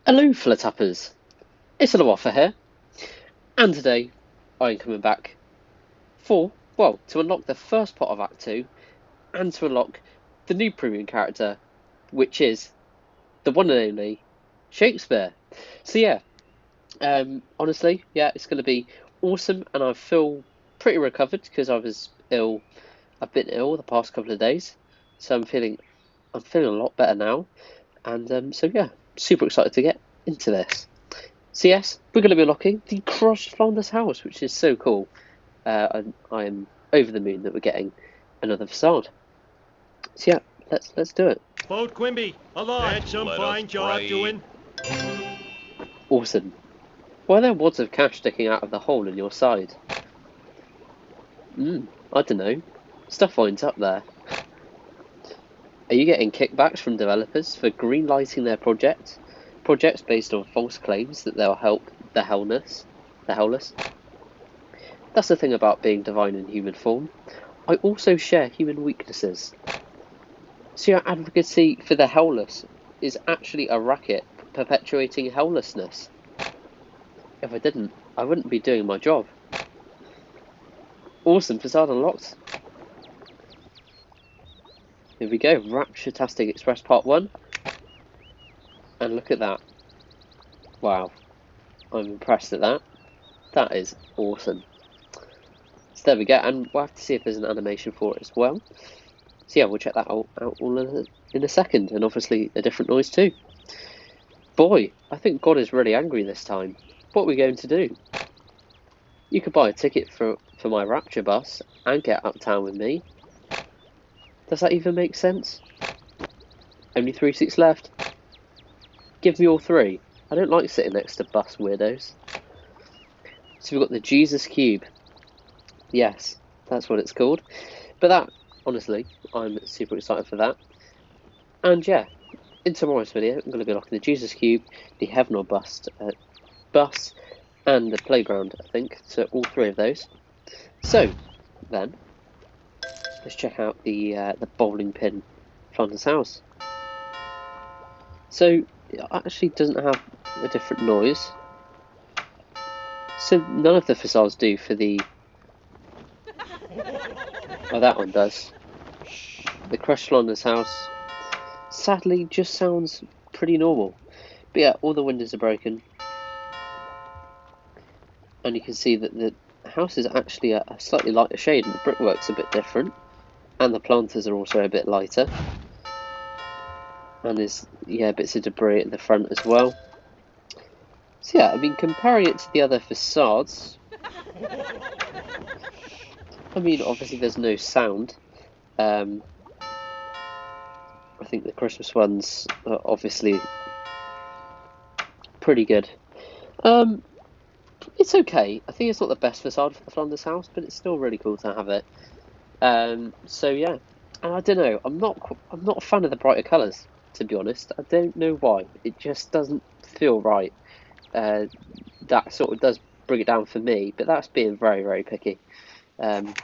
Hello, Flatappers. It's ElloArfur here, and today I am coming back to unlock the first part of Act 2 and to unlock the new premium character, which is the one and only Shakespeare. So yeah, honestly, yeah, it's going to be awesome, and I feel pretty recovered because I was ill. I've been ill the past couple of days, so I'm feeling a lot better now, and so yeah, super excited to get into this. So yes, we're going to be unlocking the crushed Flanders house, which is so cool. I am over the moon that we're getting another facade. So yeah, let's do it. Boat Quimby, alive! That's some fine job doing. Awesome. Why are there wads of cash sticking out of the hole in your side? I don't know. Stuff lines up there. Are you getting kickbacks from developers for greenlighting their projects based on false claims that they'll help the helpless? That's the thing about being divine in human form. I also share human weaknesses. So your advocacy for the helpless is actually a racket perpetuating helplessness. If I didn't, I wouldn't be doing my job. Awesome, facade unlocked. Here we go, Rapture-tastic Express Part 1. And look at that. Wow. I'm impressed at that. That is awesome. So there we go, and we'll have to see if there's an animation for it as well. So yeah, we'll check that out all in a second, and obviously a different noise too. Boy, I think God is really angry this time. What are we going to do? You could buy a ticket for my Rapture bus and get uptown with me. Does that even make sense? Only 3 seats left. Give me all 3. I don't like sitting next to bus weirdos. So we've got the Jesus Cube. Yes, that's what it's called. But that, honestly, I'm super excited for that. And yeah, in tomorrow's video, I'm going to be locking the Jesus Cube, the Heaven or Bust bus, and the playground, I think. So all 3 of those. So then, let's check out the bowling pin Flanders house. So it actually doesn't have a different noise. So none of the facades do for the... Oh, that one does. The crushed Flanders house sadly just sounds pretty normal. But yeah, all the windows are broken. And you can see that the house is actually a slightly lighter shade, and the brickwork's a bit different. And the planters are also a bit lighter. And there's, yeah, bits of debris at the front as well. So yeah, I mean, comparing it to the other facades, I mean, obviously there's no sound. I think the Christmas ones are obviously pretty good. It's okay. I think it's not the best facade for the Flanders house, but it's still really cool to have it. So yeah, and I don't know. I'm not a fan of the brighter colours, to be honest. I don't know why. It just doesn't feel right. That sort of does bring it down for me, but that's being very, very picky. But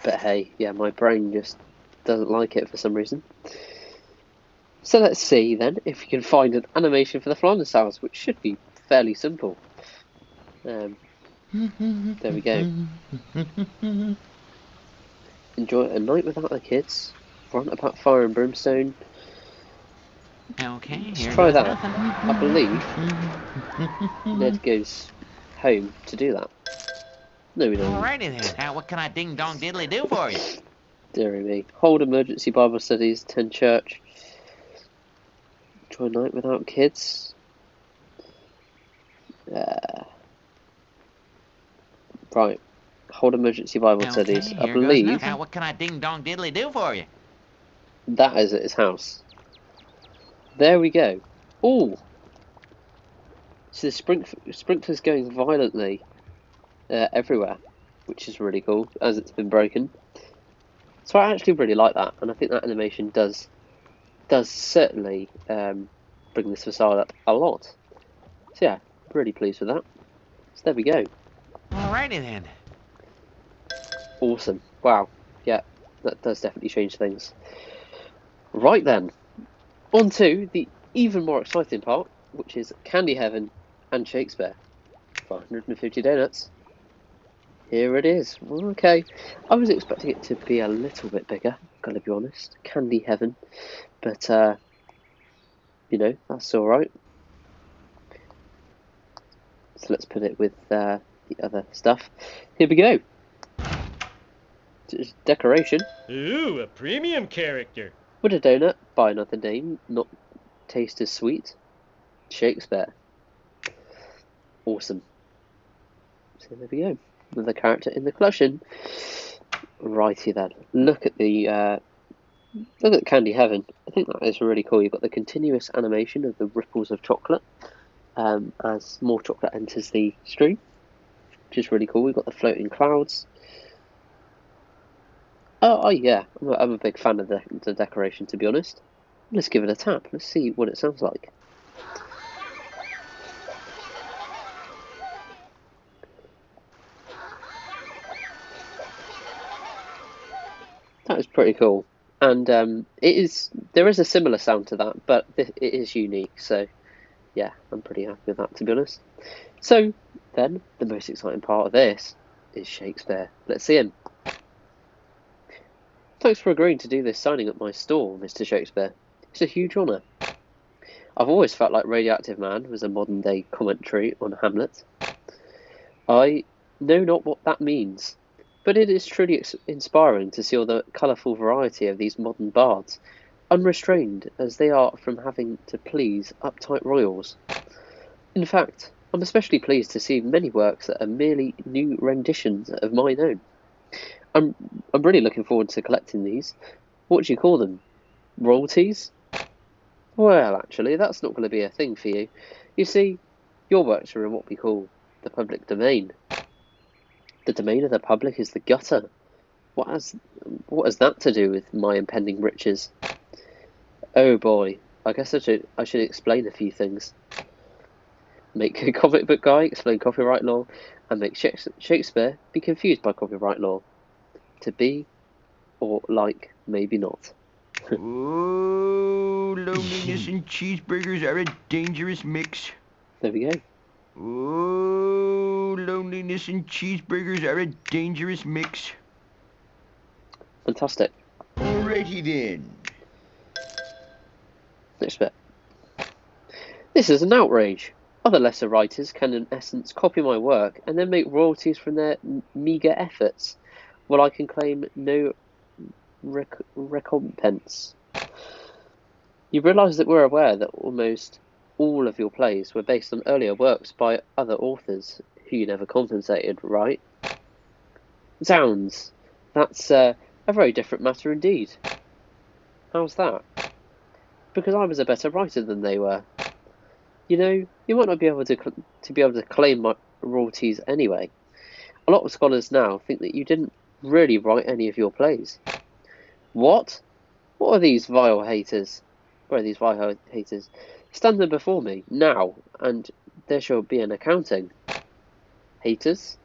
hey, yeah, my brain just doesn't like it for some reason. So let's see then if we can find an animation for the Flanders house, which should be fairly simple. There we go. Enjoy a night without the kids. Run about fire and brimstone. Okay, Let's try that. I believe Ned goes home to do that. No, we don't. Alrighty then. Now, what can I ding dong diddly do for you? Deary me. Hold emergency Bible studies, attend church. Enjoy night without kids. Right. Hold emergency Bible studies. I believe Now, what can I ding dong diddly do for you? that is at his house. There we go. Oh! So the sprinkler's going violently everywhere, which is really cool, as it's been broken. So I actually really like that, and I think that animation does certainly bring this facade up a lot. So yeah, really pleased with that. So there we go. Alrighty then. Awesome. Wow. Yeah, that does definitely change things. Right then, on to the even more exciting part, which is Candy Heaven and Shakespeare for 150 donuts. Here it is. Okay, I was expecting it to be a little bit bigger, gotta be honest. Candy Heaven, but you know, that's alright. So let's put it with the other stuff. Here we go. Just decoration. Ooh, a premium character. Would a donut by another name not taste as sweet? Shakespeare. Awesome. So there we go. Another character in the collection. Righty then. Look at the Candy Heaven. I think that is really cool. You've got the continuous animation of the ripples of chocolate as more chocolate enters the stream, which is really cool. We've got the floating clouds. Oh yeah, I'm a big fan of the decoration, to be honest. Let's give it a tap. Let's see what it sounds like. That is pretty cool, and there is a similar sound to that, but it is unique. So yeah, I'm pretty happy with that, to be honest. So then, the most exciting part of this is Shakespeare. Let's see him. Thanks for agreeing to do this signing at my store, Mr. Shakespeare. It's a huge honour. I've always felt like Radioactive Man was a modern-day commentary on Hamlet. I know not what that means, but it is truly inspiring to see all the colourful variety of these modern bards, unrestrained as they are from having to please uptight royals. In fact, I'm especially pleased to see many works that are merely new renditions of mine own. I'm really looking forward to collecting these. What do you call them? Royalties? Well, actually, that's not going to be a thing for you. You see, your works are in what we call the public domain. The domain of the public is the gutter. What has that to do with my impending riches? Oh boy, I guess I should explain a few things. Make a comic book guy explain copyright law, and make Shakespeare be confused by copyright law. To be, or like, maybe not. Oh, loneliness and cheeseburgers are a dangerous mix. There we go. Oh, loneliness and cheeseburgers are a dangerous mix. Fantastic. Alrighty then. Next bit. This is an outrage. Other lesser writers can in essence copy my work and then make royalties from their meagre efforts, while I can claim no recompense. You realise that we're aware that almost all of your plays were based on earlier works by other authors who you never compensated, right? Zounds, that's a very different matter indeed. How's that? Because I was a better writer than they were. You know, you might not be able to claim my royalties anyway. A lot of scholars now think that you didn't really write any of your plays. What? What are these vile haters? Where are these vile haters? Stand them before me, now, and there shall be an accounting. Haters?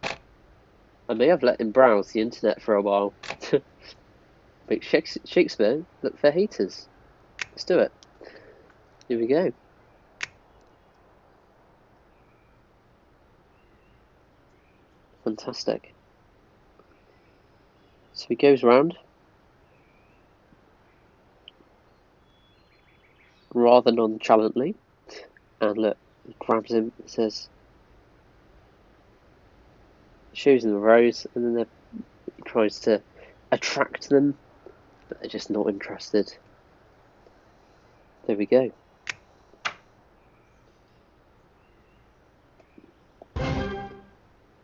I may have let him browse the internet for a while. Make Shakespeare look for haters. Let's do it. Here we go. Fantastic. So he goes around, rather nonchalantly, and look, he grabs him and says, shows them the rose, and then he tries to attract them, but they're just not interested. There we go.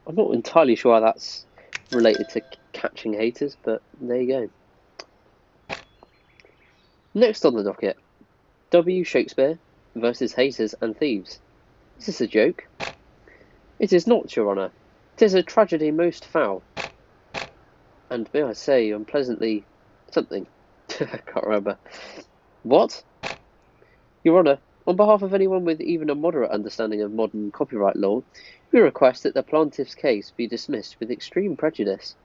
I'm not entirely sure how that's related to catching haters, but there you go. Next on the docket, W. Shakespeare versus haters and thieves. Is this a joke? It is not, Your Honour. 'Tis a tragedy most foul, and may I say unpleasantly something. I can't remember. What? Your Honour, on behalf of anyone with even a moderate understanding of modern copyright law, we request that the plaintiff's case be dismissed with extreme prejudice.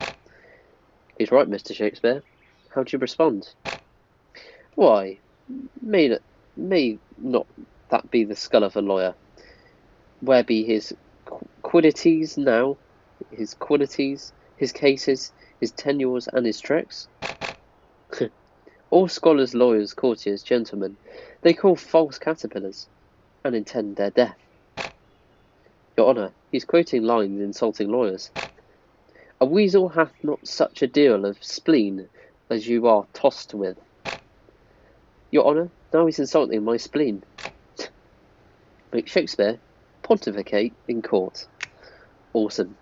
He's right, Mr. Shakespeare. How do you respond? Why, may may not that be the skull of a lawyer? Where be his quiddities now, his quiddities, his cases, his tenures, and his tricks? All scholars, lawyers, courtiers, gentlemen, they call false caterpillars, and intend their death. Your Honour, he's quoting lines insulting lawyers. A weasel hath not such a deal of spleen as you are tossed with. Your Honour, now he's insulting my spleen. Make Shakespeare pontificate in court. Awesome.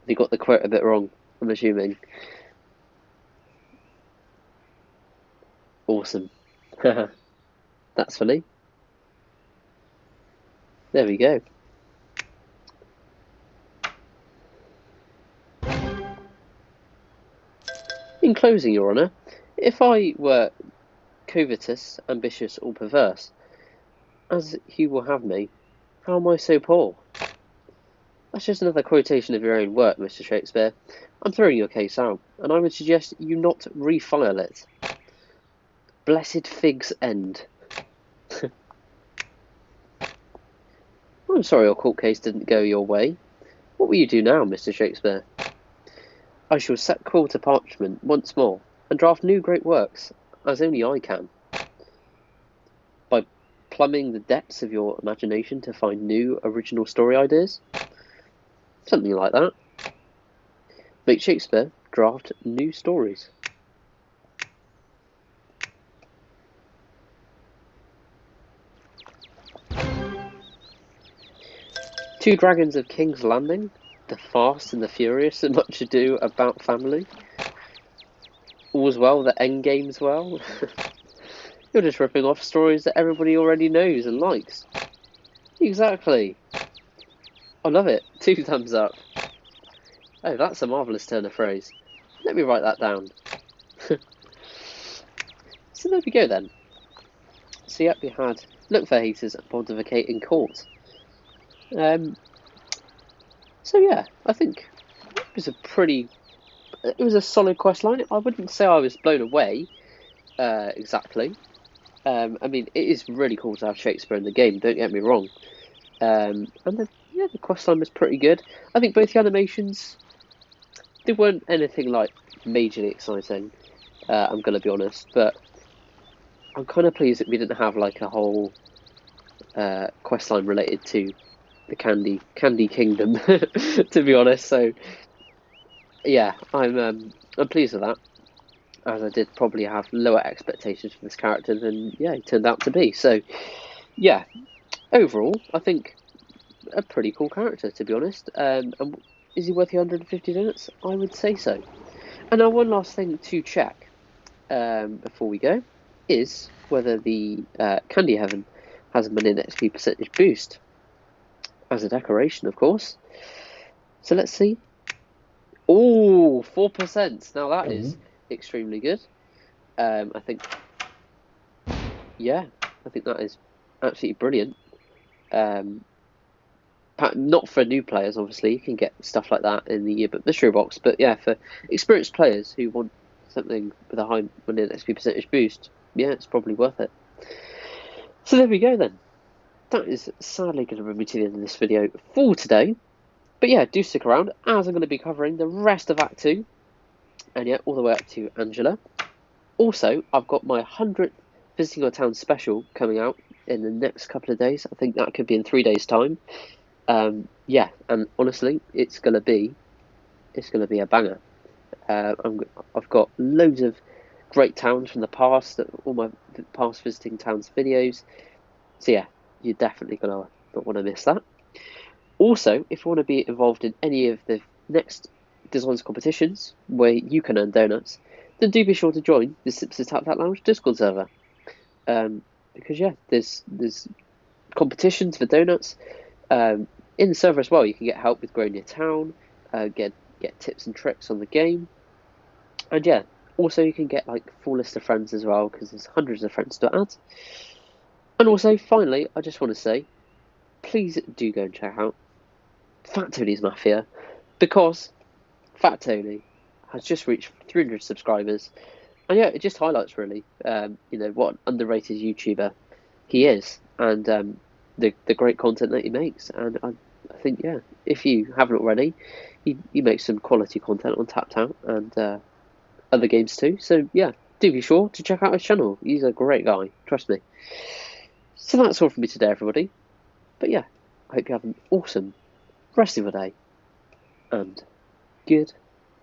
They got the quote a bit wrong, I'm assuming. Awesome. That's funny. There we go. In closing, Your Honour, if I were covetous, ambitious, or perverse, as you will have me, how am I so poor? That's just another quotation of your own work, Mr. Shakespeare. I'm throwing your case out, and I would suggest you not refile it. Blessed fig's end. I'm sorry your court case didn't go your way. What will you do now, Mr. Shakespeare? I shall set quill to parchment once more, and draft new great works, as only I can. By plumbing the depths of your imagination to find new, original story ideas? Something like that. Make Shakespeare draft new stories. Two Dragons of King's Landing, The Fast and the Furious, and Much Ado About Family. All's well that endgame's well. You're just ripping off stories that everybody already knows and likes. Exactly. I love it. 2 thumbs up. Oh, that's a marvellous turn of phrase. Let me write that down. So there we go then. So yep, we had Look for Haters and Pontificate in Court. So yeah, I think it was a solid quest line. I wouldn't say I was blown away, exactly. I mean, it is really cool to have Shakespeare in the game, don't get me wrong. And the quest line was pretty good. I think both the animations, they weren't anything like majorly exciting, I'm going to be honest, but I'm kind of pleased that we didn't have like a whole quest line related to the Candy Kingdom, to be honest. So yeah, I'm pleased with that, as I did probably have lower expectations for this character than he turned out to be. So yeah, overall, I think a pretty cool character, to be honest. And is he worth the 150 donuts? I would say so. And now one last thing to check before we go is whether the Candy Heaven has a million XP percentage boost as a decoration, of course. So let's see. Oh, 4%. Now that is extremely good. I think that is absolutely brilliant. Not for new players, obviously. You can get stuff like that in the Yearbook mystery box, but yeah, for experienced players who want something with a high million XP percentage boost, yeah, it's probably worth it. So there we go then. That is sadly going to bring me to the end of this video for today. But yeah, do stick around, as I'm going to be covering the rest of Act 2, and yeah, all the way up to Angela. Also, I've got my 100th Visiting Your Town special coming out in the next couple of days. I think that could be in 3 days' time. Yeah, and honestly, it's going to be a banger. I've got loads of great towns from the past, all my past Visiting Towns videos. So yeah, you're definitely going to not want to miss that. Also, if you want to be involved in any of the next designs competitions where you can earn donuts, then do be sure to join the Simpsons Tap Tap Lounge Discord server. Because yeah, there's competitions for donuts. In the server as well, you can get help with growing your town, get tips and tricks on the game, and yeah, also you can get like full list of friends as well, because there's hundreds of friends to add. And also, finally, I just want to say, please do go and check out Fat Tony's Mafia. because Fat Tony has just reached 300 subscribers, and yeah, it just highlights really, what an underrated YouTuber he is, and the great content that he makes. And I think, yeah, if you haven't already, he makes some quality content on Tapped Out and other games too. So yeah, do be sure to check out his channel. He's a great guy, trust me. So that's all from me today, everybody. But yeah, I hope you have an awesome rest of your day, and good